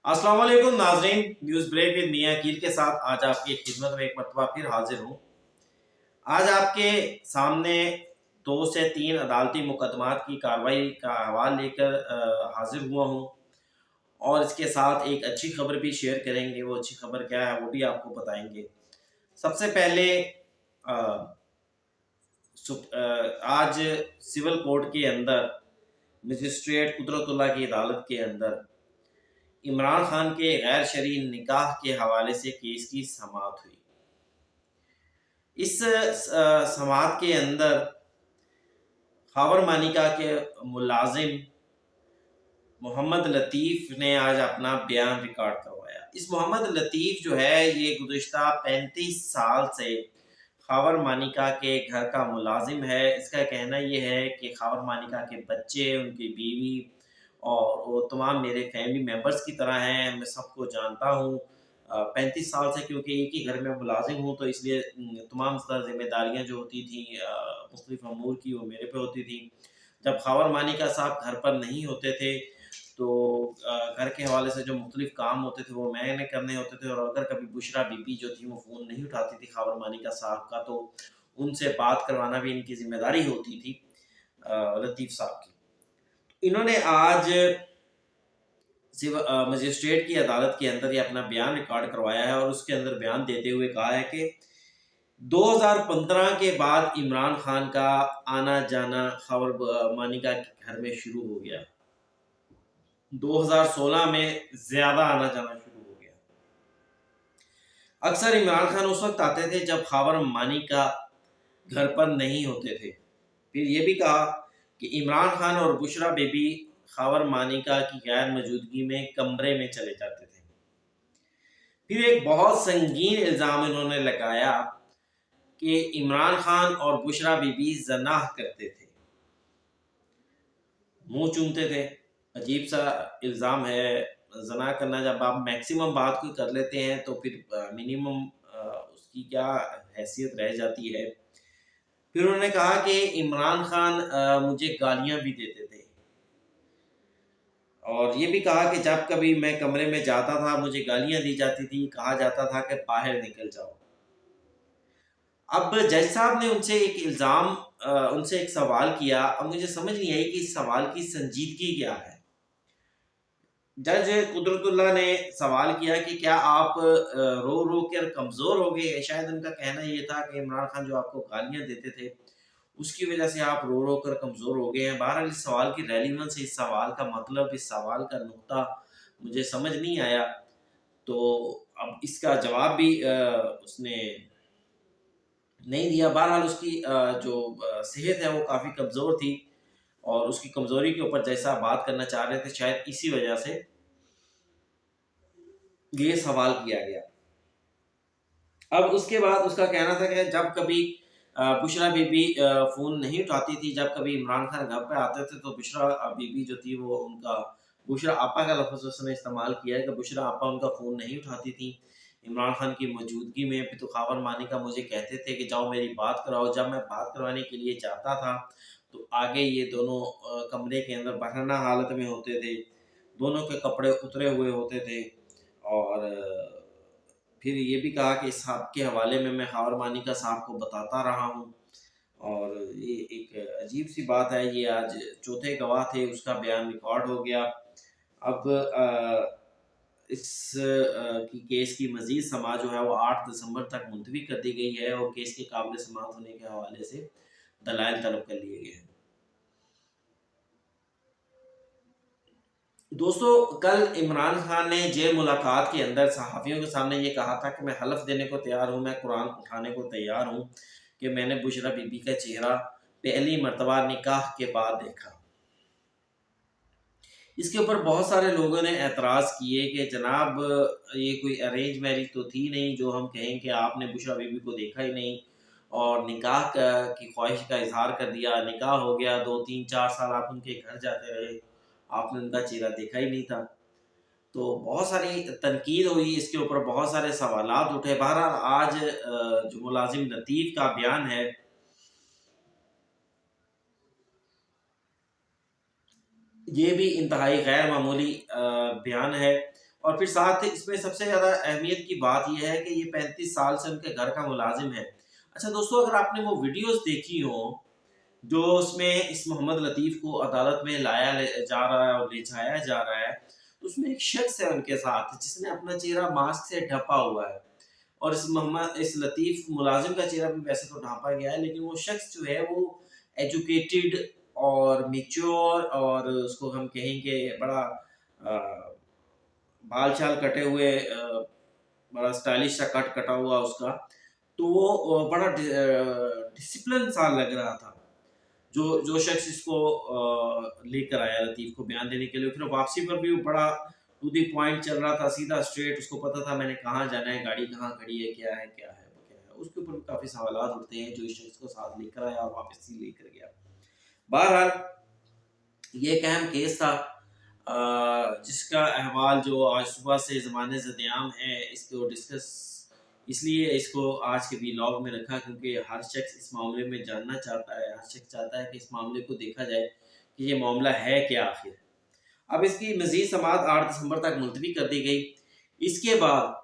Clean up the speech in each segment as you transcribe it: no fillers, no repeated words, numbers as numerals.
अस्सलाम वालेकुम नाजरीन। न्यूज़ ब्रेक विद मियां कील के साथ आज आपकी खिदमत में एक मरतबा फिर हाजिर हूँ। आज आपके सामने 2 से 3 अदालती मुकदमात की कार्रवाई का अहवाल लेकर हाजिर हुआ हूँ और इसके साथ एक अच्छी खबर भी शेयर करेंगे। वो अच्छी खबर क्या है वो भी आपको बताएंगे। सबसे पहले अ, आज सिविल कोर्ट के अंदर मजिस्ट्रेट कुदरतुल्लाह की अदालत के अंदर इमरान खान के गैर शरई निकाह के हवाले से केस की समाअत हुई। इस समाअत के अंदर खावर मानिका के मुलाजिम मोहम्मद लतीफ़ ने आज अपना बयान रिकॉर्ड करवाया। इस मोहम्मद लतीफ़ जो है ये गुज़िश्ता 35 साल से खावर मानिका के घर का मुलाजिम है। इसका कहना ये है कि खावर मानिका के बच्चे, उनकी बीवी और वो तमाम मेरे फैमिली मेम्बर्स की तरह हैं। मैं सबको जानता हूँ 35 साल से, क्योंकि एक ही घर में मुलाजिम हूँ, तो इसलिए तमाम ज़िम्मेदारियाँ जो होती थी मुख्तलिफ अमूर की वो मेरे पे होती थी। जब खावर मानिका साहब घर पर नहीं होते थे तो घर के हवाले से जो मुख्तलिफ काम होते थे वो मैंने करने होते थे, और अगर कभी बुशरा बीबी जो थी वो फ़ोन नहीं उठाती थी खावर मानिका साहब का, तो उनसे बात करवाना भी इनकी ज़िम्मेदारी होती थी लतीफ़ साहब की। इन्होंने आज मजिस्ट्रेट की अदालत के अंदर ये अपना बयान रिकॉर्ड करवाया है और उसके अंदर बयान देते हुए कहा है कि 2015 के बाद इमरान खान का आना जाना खावर मानिका के घर में शुरू हो गया। 2016 में ज़्यादा आना जाना शुरू हो गया। अक्सर इमरान खान उस वक्त आते थे जब खावर मानिका घर पर नहीं होते थे। फिर ये भी कहा कि इमरान खान और बुशरा बेबी खावर मानिका की गैर मौजूदगी में कमरे में चले जाते थे। फिर एक बहुत संगीन इल्ज़ाम इन्होंने लगाया कि इमरान खान और बुशरा बीबी ज़नाह करते थे, मुंह चूमते थे। अजीब सा इल्ज़ाम है। ज़ना करना, जब आप मैक्सिमम बात कोई कर लेते हैं तो फिर मिनिमम उसकी क्या हैसियत रह जाती है। फिर उन्होंने कहा कि इमरान खान मुझे गालियां भी देते थे, और ये भी कहा कि जब कभी मैं कमरे में जाता था मुझे गालियां दी जाती थी, कहा जाता था कि बाहर निकल जाओ। अब जज साहब ने उनसे एक इल्ज़ाम उनसे एक सवाल किया। अब मुझे समझ नहीं आई कि इस सवाल की संजीदगी क्या है। जज कुदरतुल्लाह ने सवाल किया कि क्या आप रो रो कर कमज़ोर हो गए? शायद उनका कहना ये था कि इमरान खान जो आपको गालियां देते थे उसकी वजह से आप रो रो कर कमज़ोर हो गए हैं। बहरहाल इस सवाल की रेलिवेंस, इस सवाल का मतलब, इस सवाल का नुक्ता मुझे समझ नहीं आया। तो अब इसका जवाब भी उसने नहीं दिया। बहरहाल उसकी जो सेहत है वो काफ़ी कमज़ोर थी, और उसकी कमज़ोरी के ऊपर जैसा बात करना चाह रहे थे, शायद इसी वजह से ये सवाल किया गया। अब उसके बाद उसका कहना था कि जब कभी बुशरा बीबी फ़ोन नहीं उठाती थी, जब कभी इमरान खान घर पे आते थे तो बुशरा बीबी जो थी वो उनका, बुशरा आपा का लफ्ज़ उसने इस्तेमाल किया है कि बुशरा आपा उनका फ़ोन नहीं उठाती थी इमरान खान की मौजूदगी में। फिर तो खावर मानिका मुझे कहते थे कि जाओ मेरी बात कराओ। जब मैं बात करवाने के लिए जाता था तो आगे ये दोनों कमरे के अंदर बरहना हालत में होते थे, दोनों के कपड़े उतरे हुए होते थे। और फिर ये भी कहा कि साहब के हवाले में मैं खावर मानिका साहब को बताता रहा हूँ। और ये एक अजीब सी बात है। ये आज चौथे गवाह थे, उसका बयान रिकॉर्ड हो गया। अब इस की केस की मज़ीद समाअत जो है वो 8 दिसंबर तक मुलतवी कर दी गई है, और केस के काबिल समाअत होने के हवाले से दलाइल तलब कर लिए गए हैं। दोस्तों, कल इमरान खान ने जेल मुलाकात के अंदर सहाफ़ियों के सामने ये कहा था कि मैं हलफ देने को तैयार हूँ, मैं कुरान उठाने को तैयार हूँ कि मैंने बुशरा बीबी का चेहरा पहली मर्तबा निकाह के बाद देखा। इसके ऊपर बहुत सारे लोगों ने एतराज़ किए कि जनाब ये कोई अरेंज मैरिज तो थी नहीं जो हम कहें कि आपने बुशरा बीबी को देखा ही नहीं और निकाह की ख्वाहिश का इजहार कर दिया। निकाह हो गया, 2 3 4 साल आप उनके घर जाते रहे, आपने उनका चेहरा देखा ही नहीं था। तो बहुत सारी तनकीद हुई इसके ऊपर, बहुत सारे सवालात उठे। बहरहाल आज जो मुलाजिम लतीफ़ का बयान है ये भी इंतहाई गैर मामूली बयान है, और फिर साथ ही इसमें सबसे ज़्यादा अहमियत की बात ये है कि ये 35 साल से उनके घर का मुलाजिम है। अच्छा दोस्तों, अगर आपने वो वीडियोज़ देखी हो, जो उसमें इस मोहम्मद लतीफ़ को अदालत में लाया ले जा रहा है और ले जाया जा रहा है, तो उसमें एक शख्स है उनके साथ जिसने अपना चेहरा मास्क से ढँपा हुआ है। और इस लतीफ़ मुलाज़िम का चेहरा भी वैसे तो ढाँपा गया है, लेकिन वो शख्स जो है वो एजुकेटेड और मैच्योर और उसको हम कहेंगे बड़ा बाल-शाल कटे हुए, बड़ा स्टाइलिश सा कट कटा हुआ उसका, तो वो बड़ा डिसिप्लिन सा लग रहा था। जो जो शख्स इसको लेकर आया लतीफ़ को बयान देने के लिए, फिर वापसी पर भी वो बड़ा टू द पॉइंट चल रहा था, सीधा स्ट्रेट, उसको पता था मैंने कहाँ जाना है, गाड़ी कहाँ खड़ी है, क्या है, क्या है, वो क्या है। उसके ऊपर भी काफ़ी सवालात उठते हैं जो इस शख्स को साथ लेकर आया और वापस ही लेकर गया। बहरहाल ये एक अहम केस था, जिसका अहवाल जो आज सुबह से ज़माने ज़ेआम है, इसको डिस्कस इसलिए इसको आज के व्लॉग में रखा क्योंकि हर शख्स इस मामले में जानना चाहता है, हर शख्स चाहता है कि इस मामले को देखा जाए कि ये मामला है क्या आखिर। अब इसकी मज़ीद समाअत 8 दिसंबर तक मुलतवी कर दी गई। इसके बाद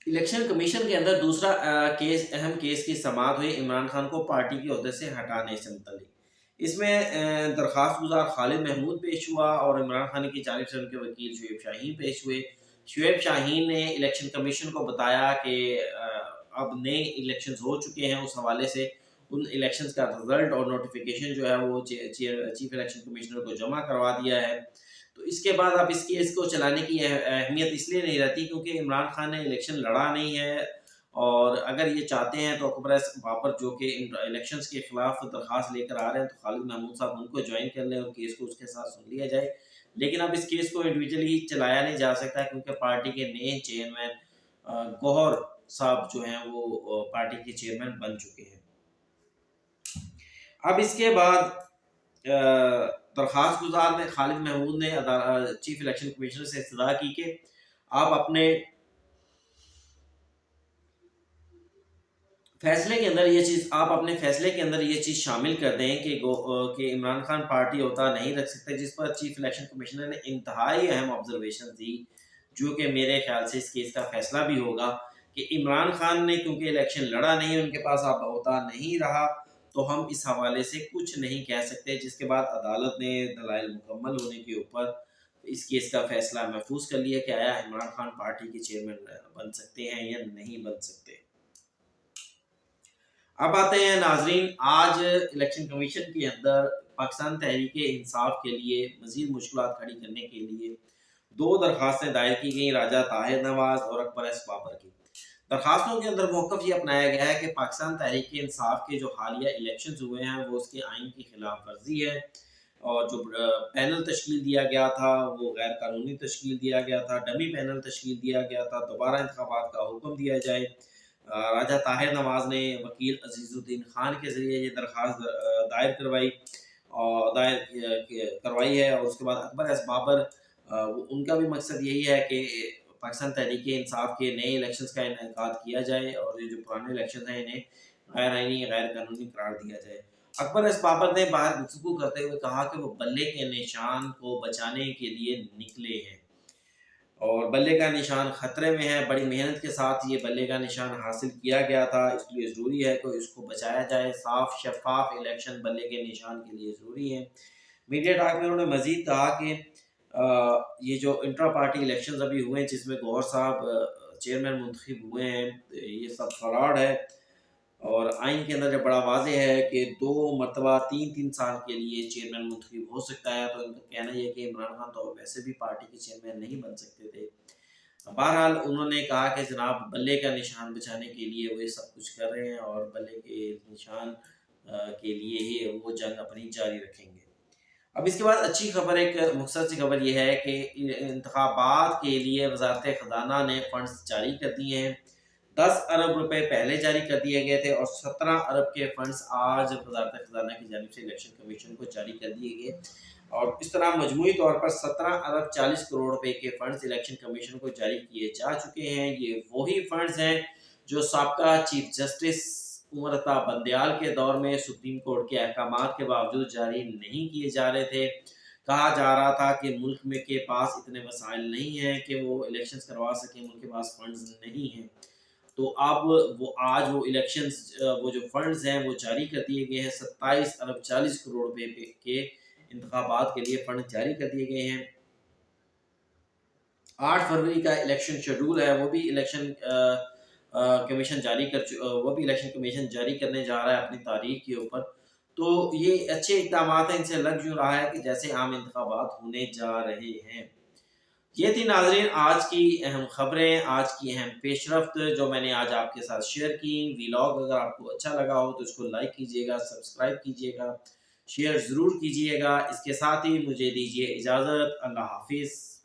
इलेक्शन कमीशन के अंदर दूसरा अहम केस की समाअत हुई, इमरान खान को पार्टी के ओहदे से हटाने से मुतल्लिक। इसमें दरख्वास्त गुजार खालिद महमूद पेश हुआ और इमरान खान की जानिब से उनके वकील शुएब शाहीन पेश हुए। शुएब शाहीन ने इलेक्शन कमीशन को बताया कि अब नए इलेक्शंस हो चुके हैं, उस हवाले से उन इलेक्शंस का रिजल्ट और नोटिफिकेशन जो है वो चीफ इलेक्शन कमिश्नर को जमा करवा दिया है। तो इसके बाद अब इस केस को चलाने की अहमियत इसलिए नहीं रहती क्योंकि इमरान खान ने इलेक्शन लड़ा नहीं है, और अगर ये चाहते हैं तो अकबर बाबर जो कि इलेक्शंस के खिलाफ दरख्वास्त लेकर आ रहे हैं, तो खालिद महमूद साहब उनको ज्वाइन कर लें और केस को उसके साथ सुन लिया जाए। लेकिन अब इस केस को इंडिविजुअली चलाया नहीं जा सकता क्योंकि पार्टी के नए चेयरमैन गौहर साहब जो हैं वो पार्टी के चेयरमैन बन चुके हैं। अब इसके बाद दरख्वास्त गुजार ने खालिद महमूद ने चीफ इलेक्शन कमिश्नर से इस्तदा की कि आप अपने फैसले के अंदर ये चीज़ शामिल कर दें कि इमरान खान पार्टी होता नहीं रख सकते, जिस पर चीफ इलेक्शन कमिश्नर ने इंतहाई अहम ऑब्जर्वेशन दी, जो कि मेरे ख्याल से इस केस का फैसला भी होगा कि इमरान खान ने क्योंकि इलेक्शन लड़ा नहीं, उनके पास अब होता नहीं रहा, तो हम इस हवाले से कुछ नहीं कह सकते। जिसके बाद अदालत ने दलाइल मुकम्मल होने के ऊपर इस केस का फैसला महफूज कर लिया कि आया इमरान खान पार्टी के चेयरमैन बन सकते हैं या नहीं बन सकते। अब आते हैं नाजरीन, आज इलेक्शन कमीशन के अंदर पाकिस्तान तहरीक इंसाफ के लिए मजीद मुश्किलात खड़ी करने के लिए 2 दरख्वास्तें दायर की गई, राजा ताहिर नवाज और अकबर एस बाबर की। दरखास्तों के अंदर मौक़िफ़ ये अपनाया गया है कि पाकिस्तान तहरीक इंसाफ के जो हालिया इलेक्शंस हुए हैं वो उसके आइन की खिलाफ वर्जी है, और जो पैनल तश्कील दिया गया था वो गैर कानूनी तश्कील दिया गया था, डमी पैनल तश्कील दिया गया था, दोबारा इंतखाबात का हुक्म दिया जाए। राजा ताहिर नवाज ने वकील अजीज़ुद्दीन खान के ज़रिए ये दरख्वास्त दायर करवाई है, और उसके बाद अकबर एस बाबर, उनका भी मकसद यही है कि पाकिस्तान तहरीक इंसाफ के नए इलेक्शंस का इनेकाद किया जाए और ये जो पुराने इलेक्शन हैं इन्हें गैर आइनी गैर कानूनी करार दिया जाए। अकबर एस बाबर ने बाहर गुफ्तगू करते हुए कहा कि वो बल्ले के निशान को बचाने के लिए निकले हैं और बल्ले का निशान खतरे में है। बड़ी मेहनत के साथ ये बल्ले का निशान हासिल किया गया था, इसलिए ज़रूरी है कि इसको बचाया जाए। साफ शफाफ इलेक्शन बल्ले के निशान के लिए ज़रूरी है। मीडिया टॉक में उन्होंने मज़ीद कहा कि ये जो इंट्रा पार्टी इलेक्शंस अभी हुए हैं जिसमें गौहर साहब चेयरमैन मुंतखब हुए हैं, ये सब फ्रॉड है, और आइन के अंदर जब बड़ा वाज़ेह है कि 2 मरतबा 3-3 साल के लिए चेयरमैन मुंतखब हो सकता है, तो इनका कहना ये है कि इमरान खान तो वैसे भी पार्टी के चेयरमैन नहीं बन सकते थे। बहरहाल उन्होंने कहा कि जनाब बल्ले का निशान बचाने के लिए वो ये सब कुछ कर रहे हैं और बल्ले के निशान के लिए ही वो जंग अपनी जारी रखेंगे। अब इसके बाद अच्छी खबर, एक मुख्तसर सी खबर ये है कि इंतखाबात के लिए वज़ारत ख़ज़ाना ने फ़ंड्स जारी कर दिए हैं। 10 अरब रुपए पहले जारी कर दिए गए थे और 17 अरब के फंड्स आज वज़ारत ख़ज़ाना की जानिब से इलेक्शन कमीशन को जारी कर दिए गए, और इस तरह मजमूई तौर पर 17 अरब 40 करोड़ रुपए के फंड्स इलेक्शन कमीशन को जारी किए जा चुके हैं। ये वही फंड्स हैं जो साबका चीफ जस्टिस उमर अता बंदयाल के दौर में सुप्रीम कोर्ट के अहकामात के बावजूद जारी नहीं किए जा रहे थे। कहा जा रहा था कि मुल्क में के पास इतने वसाइल नहीं हैं कि वो इलेक्शंस करवा सकें, उनके पास फंड्स नहीं हैं। तो अब वो आज वो इलेक्शंस वो जो फंड्स हैं वो जारी कर दिए गए हैं। 27 अरब 40 करोड़ रुपए के इंतखाबात के लिए फंड जारी कर दिए गए हैं। 8 फरवरी का इलेक्शन शेड्यूल है, वो भी इलेक्शन कमीशन वो भी इलेक्शन कमीशन जारी करने जा रहा है अपनी तारीख के ऊपर। तो ये अच्छे इक़दाम हैं, इनसे लग यूँ रहा है कि जैसे आम इंतखाबात होने जा रहे हैं। ये थी नाज़रीन आज की अहम खबरें, आज की अहम पेशरफ्त जो मैंने आज आपके साथ शेयर की। व्लॉग अगर आपको अच्छा लगा हो तो इसको लाइक कीजिएगा, सब्सक्राइब कीजिएगा, शेयर ज़रूर कीजिएगा। इसके साथ ही मुझे दीजिए इजाज़त। अल्लाह हाफ़िज़।